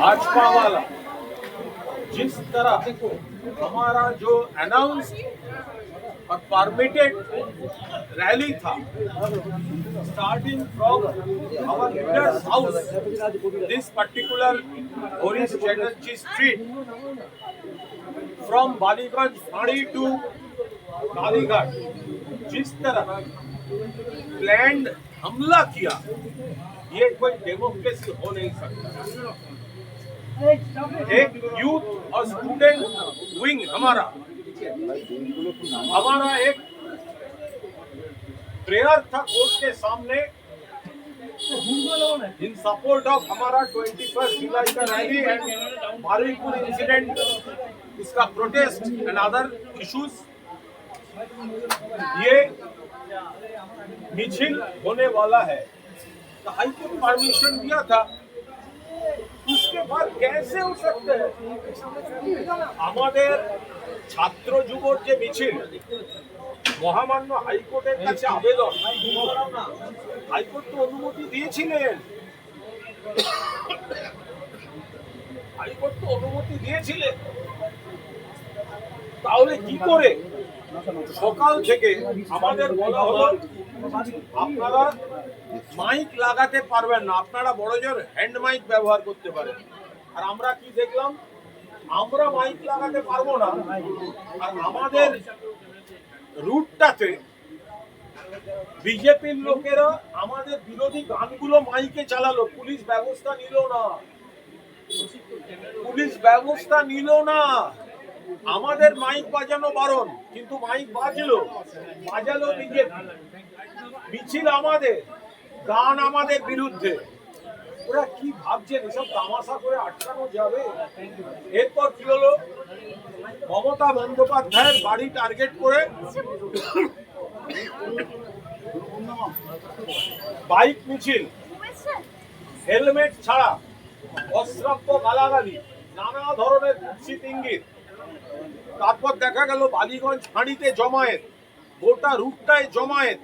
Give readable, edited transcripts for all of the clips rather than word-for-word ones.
भाजपा वाला जिस तरह हमारा जो अनाउंस और परमिटेड रैली था, starting from our leaders house, this particular Harish Chatterjee street, from Ballygunge Phari to Kalighat, जिस तरह प्लान्ड हमला किया, ये कोई डेमोक्रेसी हो नहीं सकता। एक यूथ और स्टूडेंट विंग हमारा एक प्रेयर था कोर्ट के सामने इन सपोर्ट ऑफ हमारा 21 जुलाई का रैली एंड मारीपुर इंसिडेंट, इसका प्रोटेस्ट एंड अदर इश्यूज। ये मिছিল होने वाला है, तो हाईकोर्ट परमिशन दिया था, उसके बाद कैसे हो सकते हैं? আমাদের ছাত্র যুবর যে মিছিল মহামান্য হাইকোর্টের কাছে আবেদন, হাইকোর্ট তো অনুমতি দিয়েছিলেন, তাহলে কি করে সকাল থেকে আমাদের বলা হলো আপনারা মাইক লাগাতে পারবেন না, আপনারা বড়জোর হ্যান্ড মাইক ব্যবহার করতে পারেন। আর আমরা কি দেখলাম, আমরা মাইক লাগাতে পারবো না, আর আমাদের রুটটাতে বিজেপির লোকেরা আমাদের বিরোধী গানগুলো মাইকে চালালো, পুলিশ ব্যবস্থা নিল না, আমাদের মাইক বাজানো বারণ, কিন্তু মাইক বাজালো বিজেপি, মিছিল আমাদের, গান আমাদের বিরুদ্ধে। ওরা কি ভাবছেন এসব তামাশা করে আটকানো যাবে? এরপর কি হলো, মমতা বন্দ্যোপাধ্যায়ের বাড়ি টার্গেট করে বাইক মিছিল, হেলমেট ছাড়া, অশ্রাব্য গালাগালি, নানা ধরনের কুৎসিত ইঙ্গিত। তারপর দেখা গেল বালিগঞ্জ ফাঁড়িতে জমায়েত, গোটা রুটটায় জমায়েত,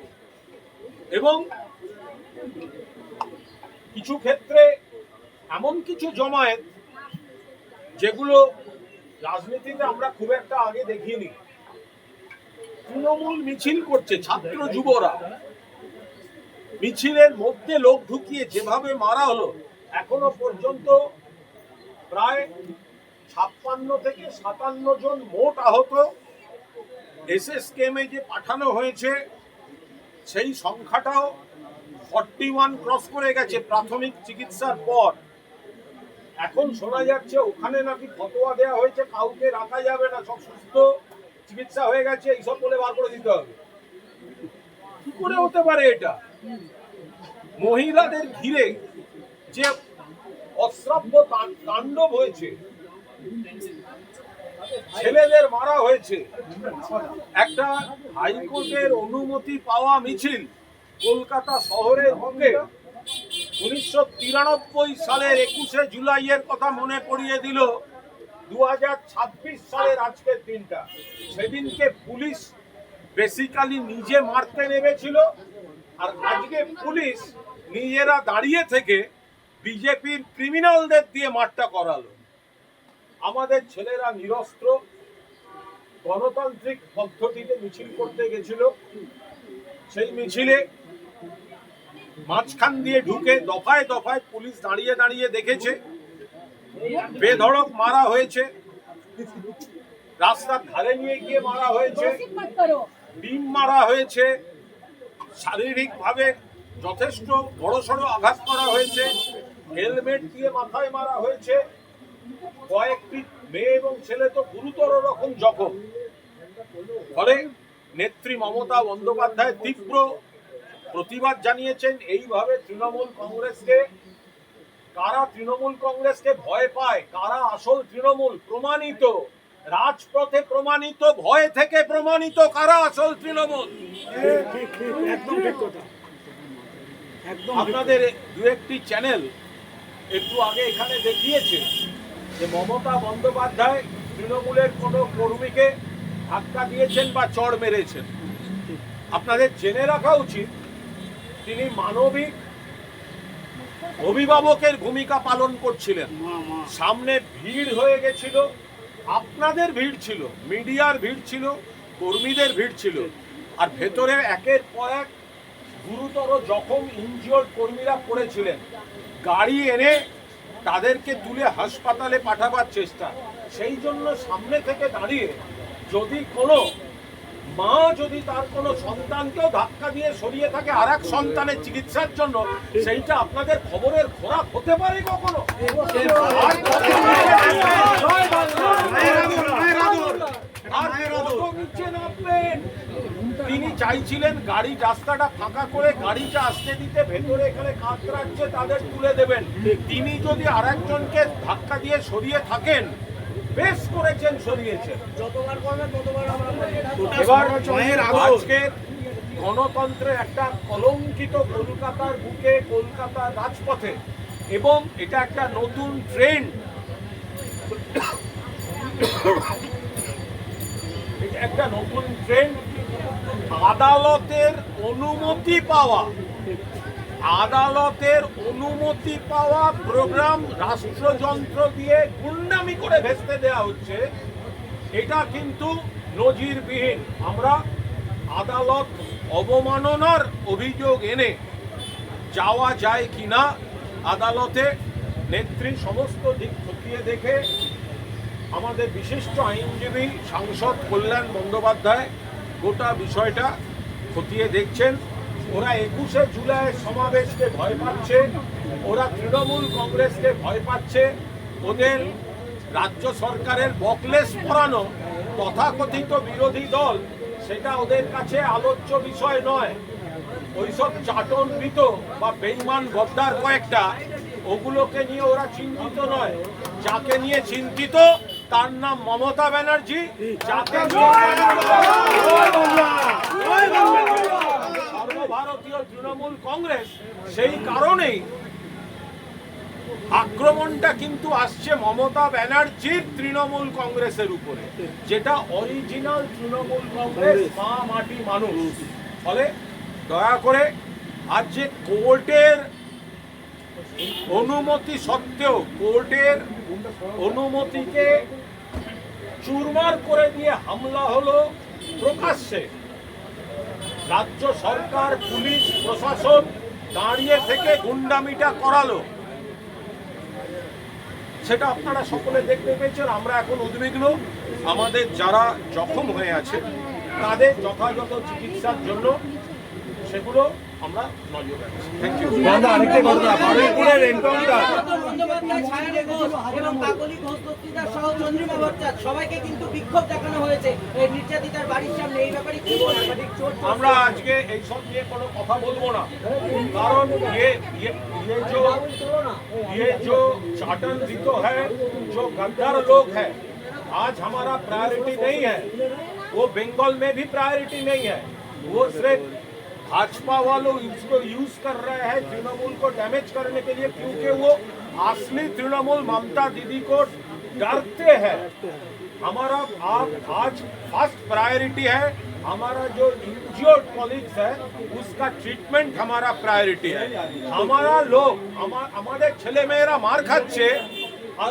এবং কিছু ক্ষেত্রে এমন কিছু জমায়েত যেগুলো রাজনীতিতে আমরা খুব একটা আগে দেখিনি। তৃণমূল মিছিল করছে, ছাত্র যুবরা, মিছিলের মধ্যে লোক ঢুকিয়ে যেভাবে মারা হলো, এখনো পর্যন্ত প্রায় 56 থেকে 57 জন মোট আহত। এসএসকেএমে যে পাঠানো হয়েছে সেই সংখ্যাটাও 41 ক্রস করে গেছে প্রাথমিক চিকিৎসার পর। এখন শোনা যাচ্ছে ওখানে নাকি ফতোয়া দেওয়া হয়েছে কাউকে রাখা যাবে না, সব সুস্থ চিকিৎসা হয়ে গেছে, এইসব বলে বার করে দিতে হবে। কি করে হতে পারে এটা? মহিলাদের ঘিরে যে অশ্রাব্য তাণ্ডব হয়েছে, ছেলেদের মারা হয়েছে, একটা হাইকোর্টের অনুমতি পাওয়া মিছিল কলকাতা শহরের বুকে 1993 সালের 21শে জুলাইয়ের কথা মনে পড়িয়ে দিল 2026 সালের আজকের দিনটা। সেদিনকে পুলিশ বেসিক্যালি নিজে মারতে নেমেছিল, আর আজকে পুলিশ নিজেরা দাঁড়িয়ে থেকে বিজেপির ক্রিমিনালদের দিয়ে মারটা করালো। আমাদের ছেলেরা নিরস্ত্র গণতান্ত্রিক পদ্ধতিতে মিছিল করতে গেছিল, সেই মিছিলে মাঝখান দিয়ে ঢুকে দফায় দফায় পুলিশ দাঁড়িয়ে দাঁড়িয়ে দেখেছে, বেধড়ক মারা হয়েছে, রাস্তার ধারে নিয়ে গিয়ে মারা হয়েছে, ডিম মারা হয়েছে, শারীরিকভাবে যথেষ্ট বড়সড় আঘাত করা হয়েছে, হেলমেট দিয়ে মাথায় মারা হয়েছে, কয়েকটি মেয়ে এবং ছেলে তো গুরুতর রকম জখম। ফলে নেত্রী মমতা বন্দ্যোপাধ্যায় তীব্র প্রতিবাদ জানিয়েছেন। এইভাবে তৃণমূল কংগ্রেসকে ভয় পায়, কারা আসল তৃণমূল প্রমাণিত, রাজপথে প্রমাণিত, ভয় থেকে প্রমাণিত কারা আসল তৃণমূল। আপনাদের দু একটি চ্যানেল একটু আগে এখানে দেখিয়েছে যে মমতা বন্দ্যোপাধ্যায় তৃণমূলের কোনো কর্মীকে ধাক্কা দিয়েছেন বা চড় মেরেছেন। আপনাদের জেনে রাখা উচিত তিনি মানবিক অভিভাবকের ভূমিকা পালন করছিলেন। সামনে ভিড় হয়ে গেছিল, আপনাদের ভিড় ছিল, মিডিয়ার ভিড় ছিল, কর্মীদের ভিড় ছিল, আর ভেতরে একের পর এক গুরুতর জখম ইনজিওর্ড কর্মীরা পড়েছিলেন। গাড়ি এনে তাদেরকে তুলে হাসপাতালে পাঠাবার চেষ্টা। সেই জন্য সামনে থেকে দাঁড়িয়ে যদি কোনো মা যদি তার কোনো সন্তানকেও ধাক্কা দিয়ে সরিয়ে থাকে আর এক সন্তানের চিকিৎসার জন্য, সেইটা আপনাদের খবরের খোরাক হতে পারে কখনো? তিনি চাইছিলেন গাড়ি রাস্তাটা ফাঁকা করে গাড়িটা আসতে দিতে, ভেতরে এখানে কাতরাচ্ছে তাদের তুলে দেবেন। তিনি যদি আর একজনকে ধাক্কা দিয়ে সরিয়ে থাকেন, বেশ করেছেন, সরিয়েছেন। এবার আজকের গণতন্ত্রের একটা কলঙ্কিত কলকাতার বুকে, কলকাতার রাজপথে, এবং এটা একটা নতুন ট্রেন্ড, একটা নতুন ট্রেন্ড। আদালতের অনুমতি পাওয়া প্রোগ্রাম রাষ্ট্রযন্ত্র দিয়ে গুন্ডামি করে ভেস্তে দেওয়া হচ্ছে। এটা কিন্তু নজিরবিহীন। আমরা আদালত অবমাননার অভিযোগ এনে যাওয়া যায় কিনা আদালতে, নেত্রী সমস্ত দিক খতিয়ে দেখে আমাদের বিশিষ্ট আইনজীবী সাংসদ কল্যাণ বন্দ্যোপাধ্যায় গোটা বিষয়টা খতিয়ে দেখছেন। ওরা 21শে জুলাইয়ের সমাবেশকে ভয় পাচ্ছে, ওরা তৃণমূল কংগ্রেসকে ভয় পাচ্ছে। ওদের রাজ্য সরকারের বকলেস পরানো তথাকথিত বিরোধী দল, সেটা ওদের কাছে আলোচ্য বিষয় নয়। ওইসব চাটনবিত বা বেঈমান গদ্দার কয়েকটা, ওগুলোকে নিয়ে ওরা চিন্তিত নয়। যাকে নিয়ে চিন্তিত তার নাম মমতা ব্যানার্জি, যাকে সর্বভারতীয় তৃণমূল কংগ্রেস। সেই কারণেই আক্রমণটা কিন্তু আসছে মমতা ব্যানার্জির তৃণমূল কংগ্রেসের উপরে, যেটা অরিজিনাল তৃণমূল কংগ্রেস, মা মাটি মানুষ। ফলে দয়া করে আজ যে কোর্টের অনুমতি সত্ত্বেও, কোর্টের অনুমতিকে চুরমার করে দিয়ে হামলা হলো প্রকাশ্যে, রাজ্য সরকার, পুলিশ প্রশাসন দাঁড়িয়ে থেকে গুন্ডামিটা করালো, সেটা আপনারা সকলে দেখতে পেয়েছেন। আমরা এখন উদ্বিগ্ন। আমাদের যারা জখম হয়ে আছে তাদের যথাযথ চিকিৎসার জন্য সেগুলো আমরা নজর রাখছি। Thank you. আমরা আজকে এইসব নিয়ে কোনো কথা বলবো না, কারণ ये जो चाटन जीतो है, जो गद्दार लोग है, आज हमारा प्रायोरिटी नहीं है। वो बंगाल में भी प्रायोरिटी नहीं है। वो सिर्फ भाजपा वालों इसको यूज कर रहे हैं तृणमूल को डैमेज करने के लिए, क्योंकि वो असली तृणमूल ममता दीदी को डरते हैं। हमारा आज फर्स्ट प्रायोरिटी है, हमारा जो इंजर्ड कॉलीग्स है उसका ट्रीटमेंट हमारा प्रायोरिटी है। हमारा लोग हमारे छेले मेয়েরা मार खाচ্ছে,